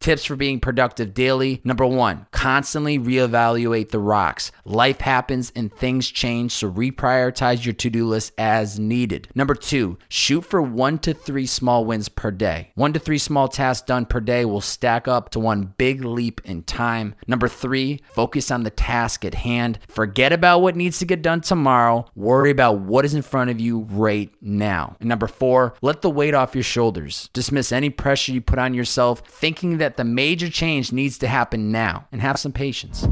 Tips for being productive daily. Number 1, constantly reevaluate the rocks. Life happens and things change, so reprioritize your to-do list as needed. Number 2, shoot for 1 to 3 small wins per day. 1 to 3 small tasks done per day will stack up to one big leap in time. Number 3, focus on the task at hand. Forget about what needs to get done tomorrow. Worry about what is in front of you right now. And number 4, let the weight off your shoulders. Dismiss any pressure you put on yourself, thinking that the major change needs to happen now, and have some patience.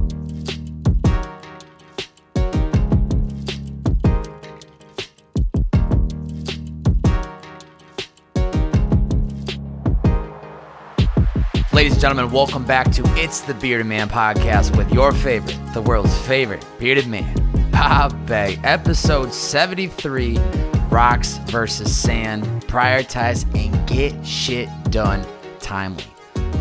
Ladies and gentlemen, welcome back to It's the Bearded Man podcast with your favorite, the world's favorite bearded man, Bobby. Episode 73, Rocks versus Sand. Prioritize and get shit done timely.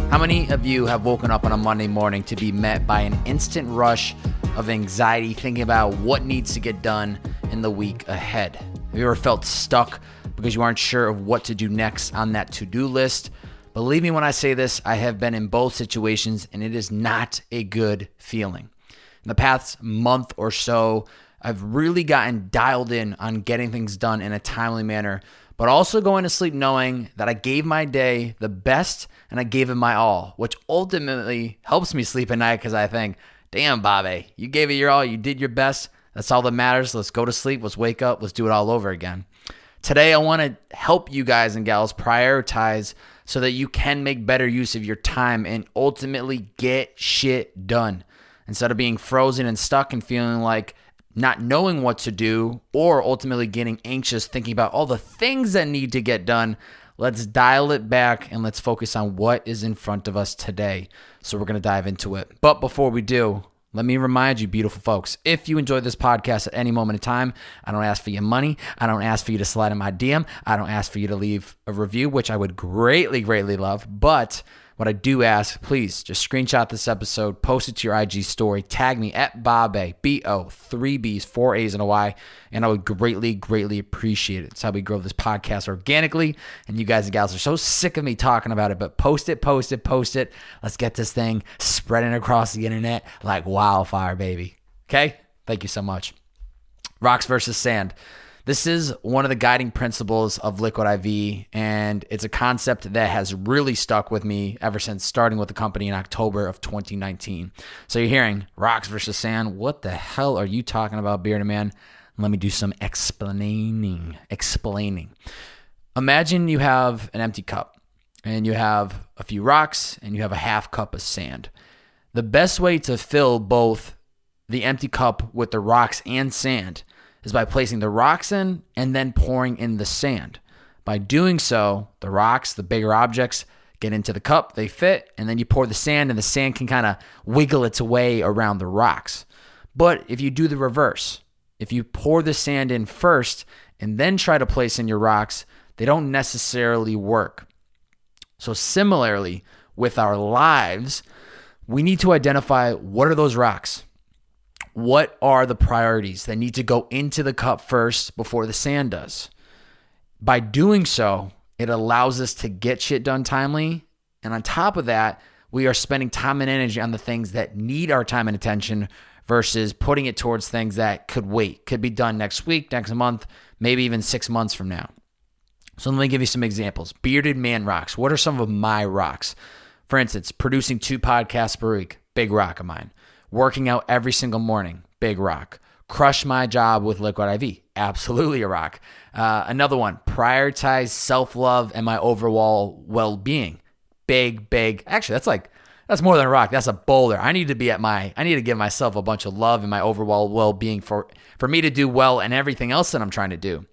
How many of you have woken up on a Monday morning to be met by an instant rush of anxiety thinking about what needs to get done in the week ahead? Have you ever felt stuck because you aren't sure of what to do next on that to-do list? Believe me when I say this, I have been in both situations, and it is not a good feeling. In the past month or so, I've really gotten dialed in on getting things done in a timely manner, but also going to sleep knowing that I gave my day the best and I gave it my all, which ultimately helps me sleep at night because I think, damn, Bobby, you gave it your all, you did your best. That's all that matters. Let's go to sleep. Let's wake up. Let's do it all over again. Today, I want to help you guys and gals prioritize so that you can make better use of your time and ultimately get shit done. Instead of being frozen and stuck and feeling like not knowing what to do or ultimately getting anxious thinking about all the things that need to get done, let's dial it back and let's focus on what is in front of us today. So we're going to dive into it. But before we do, let me remind you, beautiful folks, if you enjoy this podcast at any moment in time, I don't ask for your money. I don't ask for you to slide in my DM. I don't ask for you to leave a review, which I would greatly, greatly love. But what I do ask, please just screenshot this episode, post it to your IG story, tag me at Bobby, B-O, 3 B's, 4 A's, and a Y, and I would greatly, greatly appreciate it. It's how we grow this podcast organically, and you guys and gals are so sick of me talking about it, but post it. Let's get this thing spreading across the internet like wildfire, baby. Okay? Thank you so much. Rocks versus sand. This is one of the guiding principles of Liquid IV, and it's a concept that has really stuck with me ever since starting with the company in October of 2019. So you're hearing rocks versus sand. What the hell are you talking about, Bearded Man? Let me do some explaining. Imagine you have an empty cup, and you have a few rocks, and you have a half cup of sand. The best way to fill both the empty cup with the rocks and sand is by placing the rocks in and then pouring in the sand. By doing so, the rocks, the bigger objects, get into the cup, they fit, and then you pour the sand, and the sand can kind of wiggle its way around the rocks. But if you do the reverse, if you pour the sand in first and then try to place in your rocks, they don't necessarily work. So similarly, with our lives, we need to identify what are those rocks. What are the priorities that need to go into the cup first before the sand does? By doing so, it allows us to get shit done timely. And on top of that, we are spending time and energy on the things that need our time and attention versus putting it towards things that could wait, could be done next week, next month, maybe even 6 months from now. So let me give you some examples. Bearded man rocks. What are some of my rocks? For instance, producing 2 podcasts per week, big rock of mine. Working out every single morning, big rock. Crush my job with Liquid IV, absolutely a rock. Another one, prioritize self-love and my overall well-being. Big. Actually, that's more than a rock. That's a boulder. I need to give myself a bunch of love and my overall well-being for me to do well and everything else that I'm trying to do.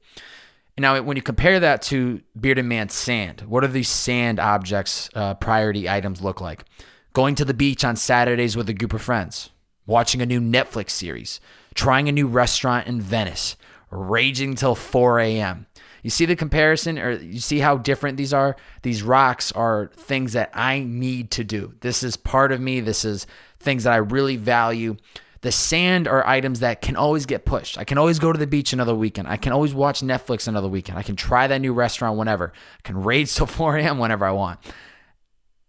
Now, when you compare that to Bearded Man sand, what do these sand objects, priority items look like? Going to the beach on Saturdays with a group of friends, watching a new Netflix series, trying a new restaurant in Venice, raging till 4 a.m. You see the comparison, or you see how different these are? These rocks are things that I need to do. This is part of me. This is things that I really value. The sand are items that can always get pushed. I can always go to the beach another weekend. I can always watch Netflix another weekend. I can try that new restaurant whenever. I can rage till 4 a.m. whenever I want.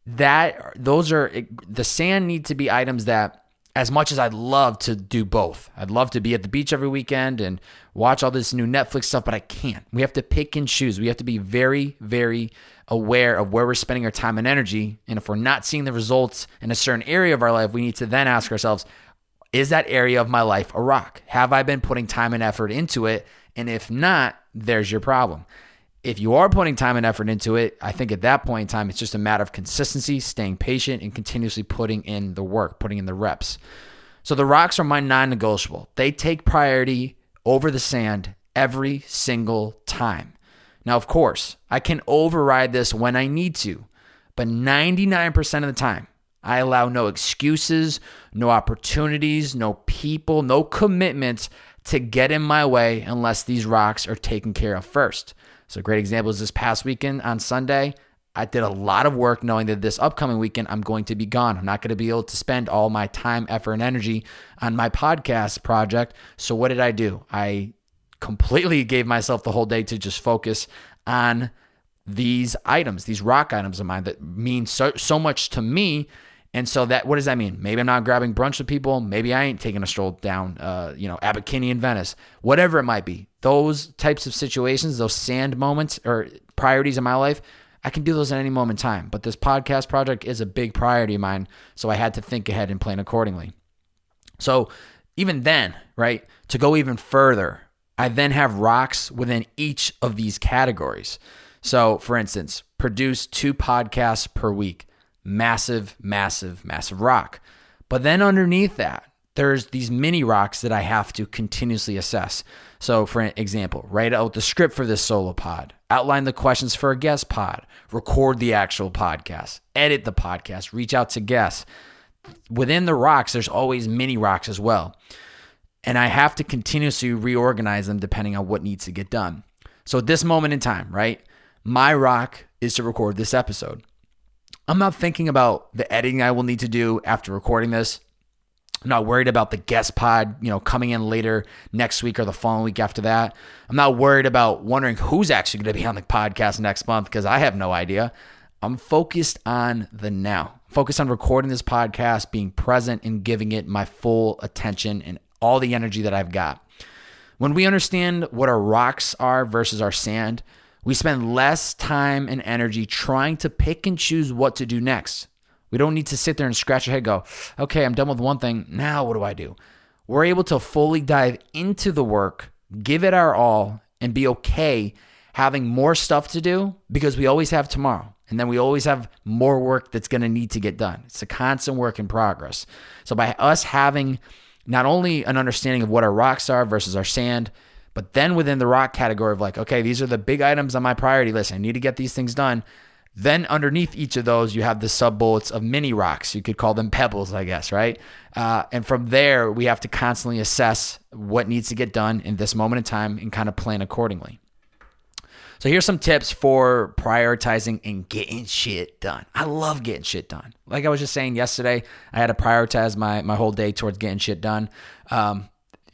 the sand need to be items that, as much as I'd love to do both, I'd love to be at the beach every weekend and watch all this new Netflix stuff, but I can't. We have to pick and choose. We have to be very, very aware of where we're spending our time and energy. And if we're not seeing the results in a certain area of our life, we need to then ask ourselves, is that area of my life a rock? Have I been putting time and effort into it? And if not, there's your problem. If you are putting time and effort into it, I think at that point in time, it's just a matter of consistency, staying patient, and continuously putting in the work, putting in the reps. So the rocks are my non-negotiable. They take priority over the sand every single time. Now, of course, I can override this when I need to, but 99% of the time, I allow no excuses, no opportunities, no people, no commitments to get in my way unless these rocks are taken care of first. So a great example is this past weekend on Sunday, I did a lot of work knowing that this upcoming weekend, I'm going to be gone. I'm not going to be able to spend all my time, effort, and energy on my podcast project. So what did I do? I completely gave myself the whole day to just focus on these items, these rock items of mine that mean so much to me. And so what does that mean? Maybe I'm not grabbing brunch with people. Maybe I ain't taking a stroll down, Abbot Kinney in Venice, whatever it might be. Those types of situations, those sand moments or priorities in my life, I can do those at any moment in time. But this podcast project is a big priority of mine. So I had to think ahead and plan accordingly. So even then, right, to go even further, I then have rocks within each of these categories. So for instance, produce 2 podcasts per week. Massive, massive, massive rock. But then underneath that, there's these mini rocks that I have to continuously assess. So for example, write out the script for this solo pod, outline the questions for a guest pod, record the actual podcast, edit the podcast, reach out to guests. Within the rocks, there's always mini rocks as well. And I have to continuously reorganize them depending on what needs to get done. So at this moment in time, right, my rock is to record this episode. I'm not thinking about the editing I will need to do after recording this. I'm not worried about the guest pod, coming in later next week or the following week after that. I'm not worried about wondering who's actually going to be on the podcast next month because I have no idea. I'm focused on the now. Focused on recording this podcast, being present and giving it my full attention and all the energy that I've got. When we understand what our rocks are versus our sand, we spend less time and energy trying to pick and choose what to do next. We don't need to sit there and scratch our head and go, okay, I'm done with one thing. Now what do I do? We're able to fully dive into the work, give it our all, and be okay having more stuff to do because we always have tomorrow. And then we always have more work that's going to need to get done. It's a constant work in progress. So by us having not only an understanding of what our rocks are versus our sand, but then within the rock category of okay, these are the big items on my priority list. I need to get these things done. Then underneath each of those, you have the sub bullets of mini rocks. You could call them pebbles, I guess, right? And from there, we have to constantly assess what needs to get done in this moment in time and kind of plan accordingly. So here's some tips for prioritizing and getting shit done. I love getting shit done. Like I was just saying yesterday, I had to prioritize my whole day towards getting shit done.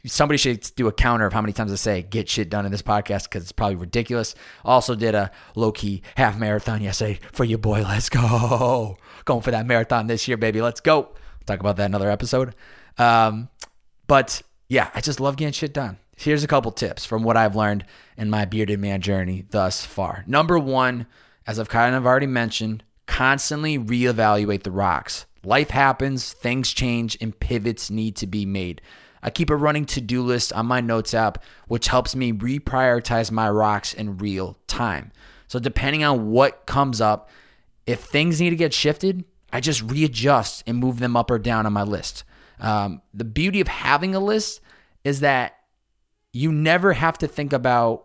Somebody should do a counter of how many times I say get shit done in this podcast because it's probably ridiculous. Also did a low-key half marathon yesterday for your boy. Let's go. Going for that marathon this year, baby. Let's go. We'll talk about that in another episode. But yeah, I just love getting shit done. Here's a couple tips from what I've learned in my bearded man journey thus far. Number 1, as I've kind of already mentioned, constantly reevaluate the rocks. Life happens, things change, and pivots need to be made. I keep a running to-do list on my notes app, which helps me reprioritize my rocks in real time. So depending on what comes up, if things need to get shifted, I just readjust and move them up or down on my list. The beauty of having a list is that you never have to think about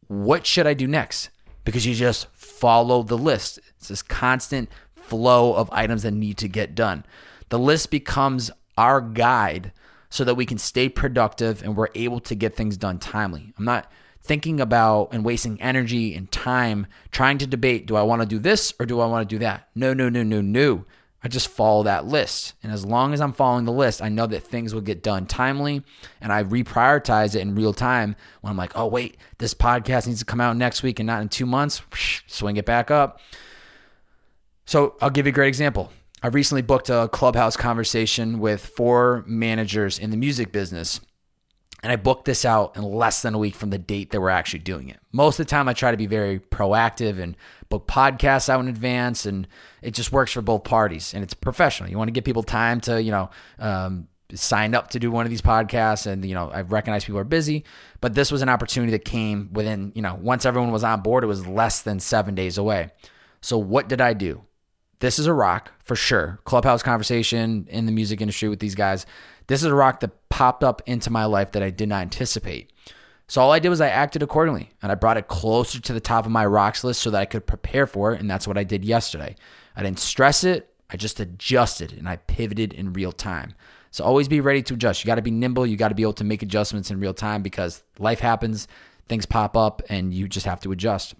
what should I do next because you just follow the list. It's this constant flow of items that need to get done. The list becomes our guide so that we can stay productive and we're able to get things done timely. I'm not thinking about and wasting energy and time trying to debate, do I want to do this or do I want to do that? No. I just follow that list. And as long as I'm following the list, I know that things will get done timely and I reprioritize it in real time when I'm like, oh, wait, this podcast needs to come out next week and not in 2 months. Swing it back up. So I'll give you a great example. I recently booked a Clubhouse conversation with 4 managers in the music business. And I booked this out in less than a week from the date that we're actually doing it. Most of the time, I try to be very proactive and book podcasts out in advance, and it just works for both parties. And it's professional. You want to give people time to, sign up to do one of these podcasts. And, I recognize people are busy, but this was an opportunity that came within, once everyone was on board, it was less than 7 days away. So what did I do? This is a rock for sure. Clubhouse conversation in the music industry with these guys. This is a rock that popped up into my life that I did not anticipate. So all I did was I acted accordingly, and I brought it closer to the top of my rocks list so that I could prepare for it, and that's what I did yesterday. I didn't stress it. I just adjusted, and I pivoted in real time. So always be ready to adjust. You got to be nimble. You got to be able to make adjustments in real time because life happens, things pop up, and you just have to adjust.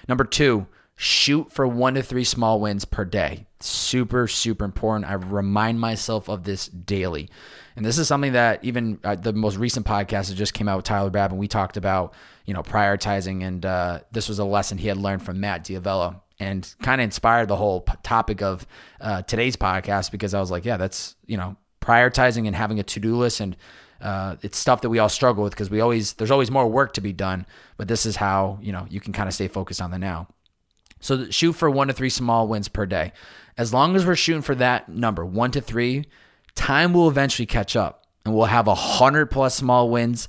Number 2, shoot for 1 to 3 small wins per day. Super, super important. I remind myself of this daily. And this is something that even the most recent podcast that just came out with Tyler Babb, and we talked about, prioritizing. And this was a lesson he had learned from Matt Diavella and kind of inspired the whole topic of today's podcast because I was like, yeah, that's, prioritizing and having a to-do list. And it's stuff that we all struggle with because there's always more work to be done. But this is how, you can kind of stay focused on the now. So shoot for 1 to 3 small wins per day. As long as we're shooting for that number, 1 to 3, time will eventually catch up and we'll have 100+ small wins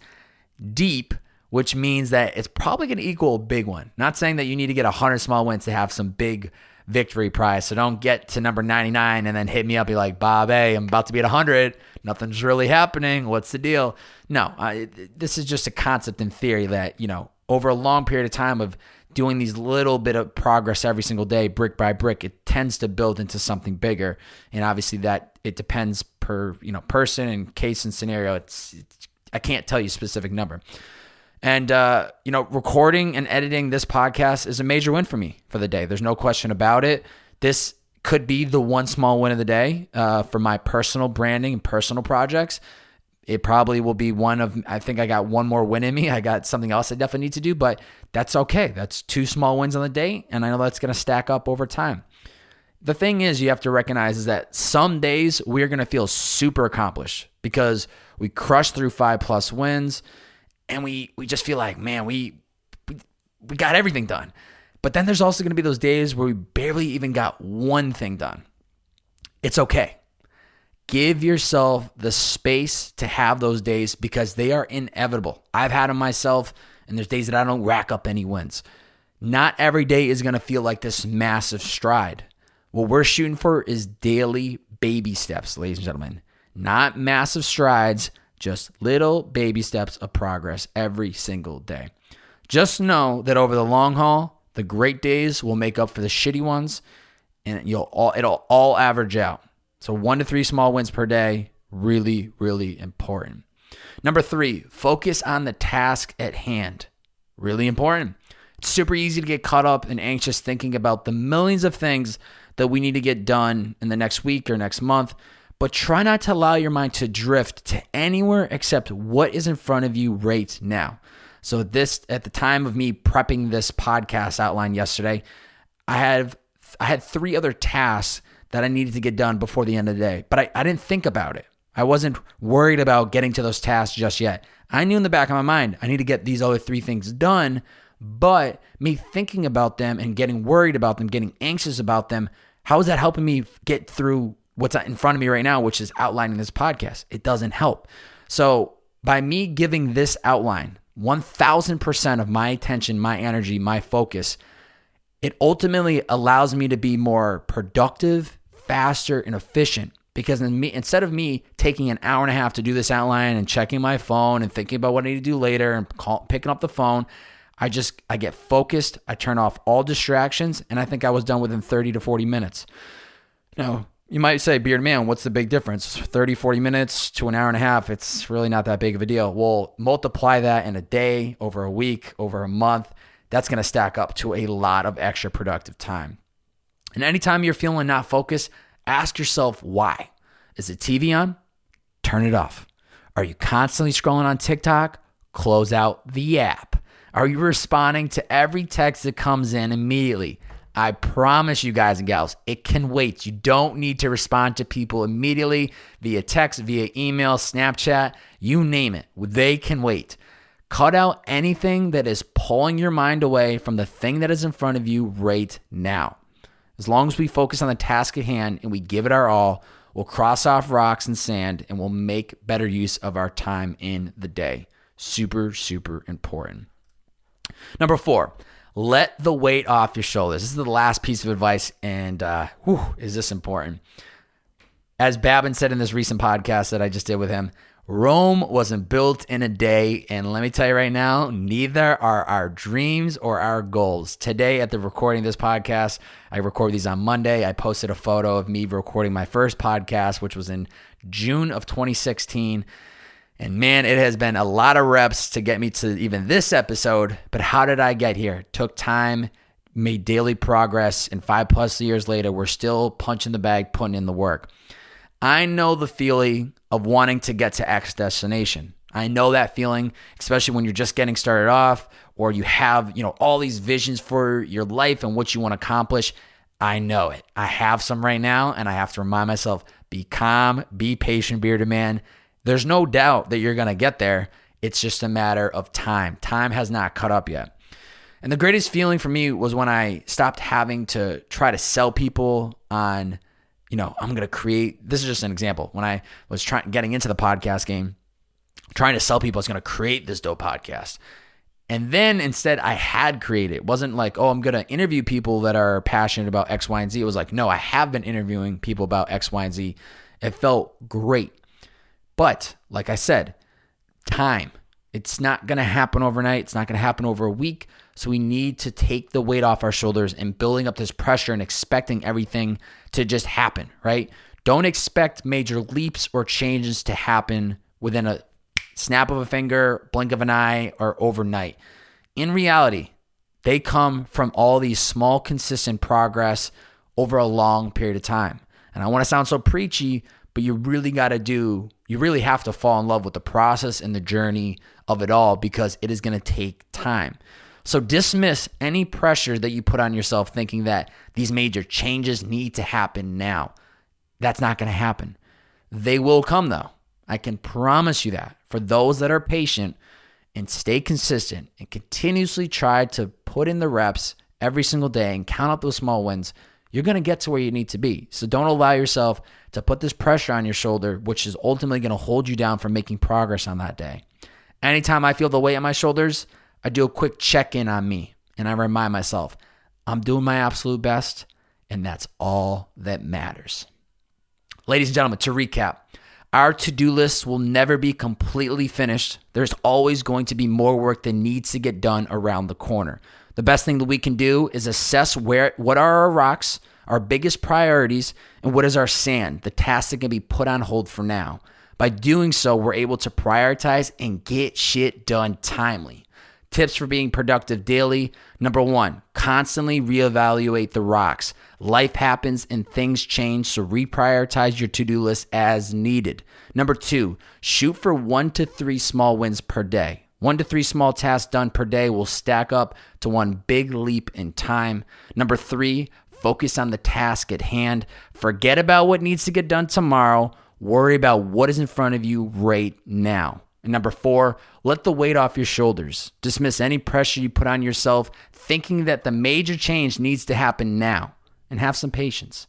deep, which means that it's probably going to equal a big one. Not saying that you need to get 100 small wins to have some big victory prize. So don't get to number 99 and then hit me up, be like, Bob, hey, I'm about to be at 100. Nothing's really happening. What's the deal? No, this is just a concept in theory that, over a long period of time of doing these little bit of progress every single day, brick by brick, it tends to build into something bigger. And obviously that it depends per, person and case and scenario. I can't tell you a specific number. And, recording and editing this podcast is a major win for me for the day. There's no question about it. This could be the one small win of the day for my personal branding and personal projects. It probably will be I think I got one more win in me. I got something else I definitely need to do, but that's okay. That's 2 small wins on the day, and I know that's going to stack up over time. The thing is, you have to recognize is that some days we're going to feel super accomplished because we crushed through 5+ wins, and we just feel like, man, we got everything done. But then there's also going to be those days where we barely even got one thing done. It's okay. Give yourself the space to have those days because they are inevitable. I've had them myself, and there's days that I don't rack up any wins. Not every day is going to feel like this massive stride. What we're shooting for is daily baby steps, ladies and gentlemen. Not massive strides, just little baby steps of progress every single day. Just know that over the long haul, the great days will make up for the shitty ones, and it'll all average out. So 1 to 3 small wins per day, really, really important. Number 3, focus on the task at hand. Really important. It's super easy to get caught up and anxious thinking about the millions of things that we need to get done in the next week or next month, but try not to allow your mind to drift to anywhere except what is in front of you right now. So at the time of me prepping this podcast outline yesterday, I had 3 other tasks that I needed to get done before the end of the day. But I didn't think about it. I wasn't worried about getting to those tasks just yet. I knew in the back of my mind, I need to get these other 3 things done, but me thinking about them and getting worried about them, getting anxious about them, how is that helping me get through what's in front of me right now, which is outlining this podcast? It doesn't help. So by me giving this outline, 1,000% of my attention, my energy, my focus, it ultimately allows me to be more productive, faster, and efficient because instead of me taking an hour and a half to do this outline and checking my phone and thinking about what I need to do later and picking up the phone, I get focused, I turn off all distractions, and I think I was done within 30 to 40 minutes. Now, you might say, Beard Man, what's the big difference? 30, 40 minutes to an hour and a half, it's really not that big of a deal. Well, multiply that in a day, over a week, over a month. That's going to stack up to a lot of extra productive time. And anytime you're feeling not focused, ask yourself why. Is the TV on? Turn it off. Are you constantly scrolling on TikTok? Close out the app. Are you responding to every text that comes in immediately? I promise you guys and gals, it can wait. You don't need to respond to people immediately via text, via email, Snapchat, you name it. They can wait. Cut out anything that is pulling your mind away from the thing that is in front of you right now. As long as we focus on the task at hand and we give it our all, we'll cross off rocks and sand and we'll make better use of our time in the day. Super, super important. Number 4, let the weight off your shoulders. This is the last piece of advice, and is this important? As Babin said in this recent podcast that I just did with him, Rome wasn't built in a day, and let me tell you right now, neither are our dreams or our goals. Today at the recording of this podcast, I record these on Monday. I posted a photo of me recording my first podcast, which was in June of 2016. And man, it has been a lot of reps to get me to even this episode. But how did I get here? It took time, made daily progress, and 5+ years later, we're still punching the bag, putting in the work. I know the feeling of wanting to get to X destination. I know that feeling, especially when you're just getting started off or you have, all these visions for your life and what you want to accomplish. I know it. I have some right now, and I have to remind myself, be calm, be patient, bearded man. There's no doubt that you're going to get there. It's just a matter of time. Time has not caught up yet. And the greatest feeling for me was when I stopped having to try to sell people on, I'm going to create, this is just an example. When I was getting into the podcast game, trying to sell people, I was going to create this dope podcast. And then instead I had created, it wasn't like, I'm going to interview people that are passionate about X, Y, and Z. It was like, no, I have been interviewing people about X, Y, and Z. It felt great. But like I said, time. It's not going to happen overnight. It's not going to happen over a week. So we need to take the weight off our shoulders and building up this pressure and expecting everything to just happen, right? Don't expect major leaps or changes to happen within a snap of a finger, blink of an eye, or overnight. In reality, they come from all these small, consistent progress over a long period of time. And I want to sound so preachy, but you really have to fall in love with the process and the journey of it all because it is going to take time. So dismiss any pressure that you put on yourself thinking that these major changes need to happen now. That's not going to happen. They will come though. I can promise you that. For those that are patient and stay consistent and continuously try to put in the reps every single day and count up those small wins, you're going to get to where you need to be. So don't allow yourself to put this pressure on your shoulder, which is ultimately going to hold you down from making progress on that day. Anytime I feel the weight on my shoulders, I do a quick check-in on me and I remind myself, I'm doing my absolute best and that's all that matters. Ladies and gentlemen, to recap, our to-do lists will never be completely finished. There's always going to be more work that needs to get done around the corner. The best thing that we can do is assess what are our rocks, our biggest priorities, and what is our sand, the tasks that can be put on hold for now. By doing so, we're able to prioritize and get shit done timely. Tips for being productive daily. Number 1, constantly reevaluate the rocks. Life happens and things change, so reprioritize your to-do list as needed. Number 2, shoot for 1 to 3 small wins per day. 1 to 3 small tasks done per day will stack up to one big leap in time. Number 3, focus on the task at hand. Forget about what needs to get done tomorrow. Worry about what is in front of you right now. And number 4, let the weight off your shoulders. Dismiss any pressure you put on yourself, thinking that the major change needs to happen now, and have some patience.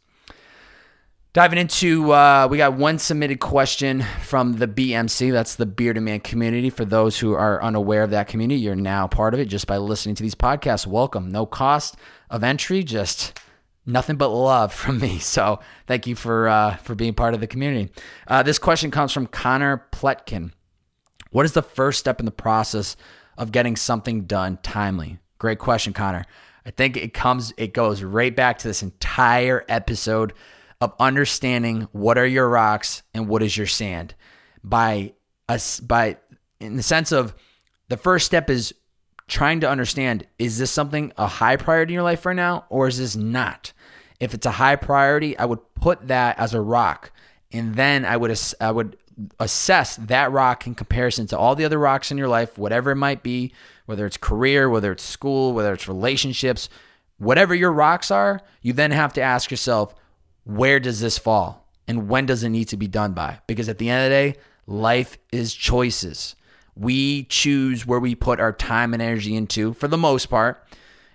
Diving into, we got one submitted question from the BMC, that's the Bearded Man community. For those who are unaware of that community, you're now part of it just by listening to these podcasts. Welcome. No cost of entry, just nothing but love from me. So thank you for being part of the community. This question comes from Connor Pletkin. What is the first step in the process of getting something done timely? Great question, Connor. I think it goes right back to this entire episode of understanding what are your rocks and what is your sand. In the sense of the first step is trying to understand, is this something a high priority in your life right now, or is this not? If it's a high priority, I would put that as a rock, and then I would assess that rock in comparison to all the other rocks in your life, whatever it might be, whether it's career, whether it's school, whether it's relationships, whatever your rocks are, you then have to ask yourself, where does this fall? And when does it need to be done by? Because at the end of the day, life is choices. We choose where we put our time and energy into for the most part.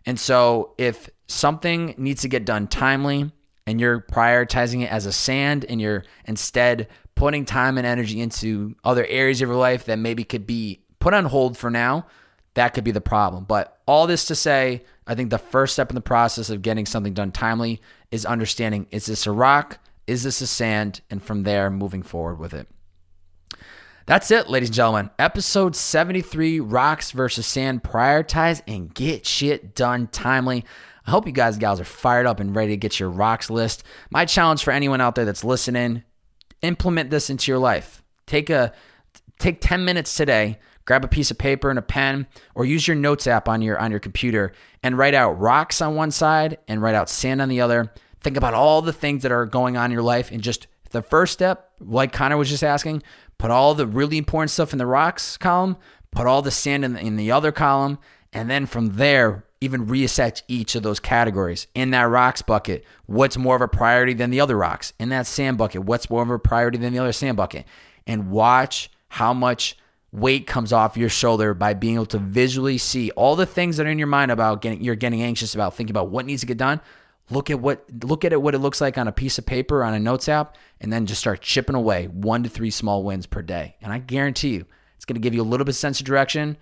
And so if something needs to get done timely and you're prioritizing it as a sand and you're instead putting time and energy into other areas of your life that maybe could be put on hold for now, that could be the problem. But all this to say, I think the first step in the process of getting something done timely is understanding, is this a rock? Is this a sand? And from there, moving forward with it. That's it, ladies and gentlemen. Episode 73, Rocks versus Sand. Prioritize and get shit done timely. I hope you guys and gals are fired up and ready to get your rocks list. My challenge for anyone out there that's listening, implement this into your life. Take 10 minutes today, grab a piece of paper and a pen, or use your notes app on your computer and write out rocks on one side and write out sand on the other. Think about all the things that are going on in your life, and just the first step, like Connor was just asking, put all the really important stuff in the rocks column, put all the sand in the other column, and then from there, even reassess each of those categories. In that rocks bucket, what's more of a priority than the other rocks? In that sand bucket, what's more of a priority than the other sand bucket? And watch how much weight comes off your shoulder by being able to visually see all the things that are in your mind about you're getting anxious about, thinking about what needs to get done. Look at what it looks like on a piece of paper, on a notes app, and then just start chipping away 1 to 3 small wins per day. And I guarantee you, it's going to give you a little bit of sense of direction,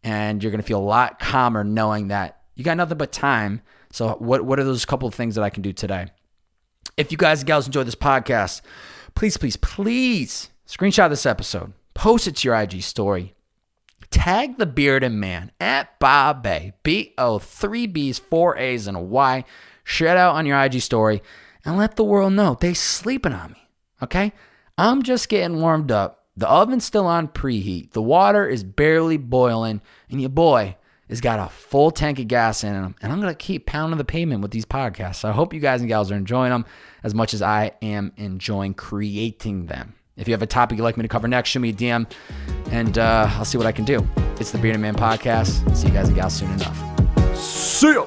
and you're going to feel a lot calmer knowing that you got nothing but time. So what are those couple of things that I can do today? If you guys and gals enjoy this podcast, please screenshot this episode, post it to your IG story, tag the Bearded Man at Bob Bay, B-O, 3 B's, 4 A's, and a Y. Share it out on your IG story and let the world know they sleeping on me, okay? I'm just getting warmed up. The oven's still on preheat. The water is barely boiling, and your boy has got a full tank of gas in him, and I'm going to keep pounding the pavement with these podcasts. So I hope you guys and gals are enjoying them as much as I am enjoying creating them. If you have a topic you'd like me to cover next, shoot me a DM, and I'll see what I can do. It's the Bearded Man Podcast. See you guys and gals soon enough. See ya!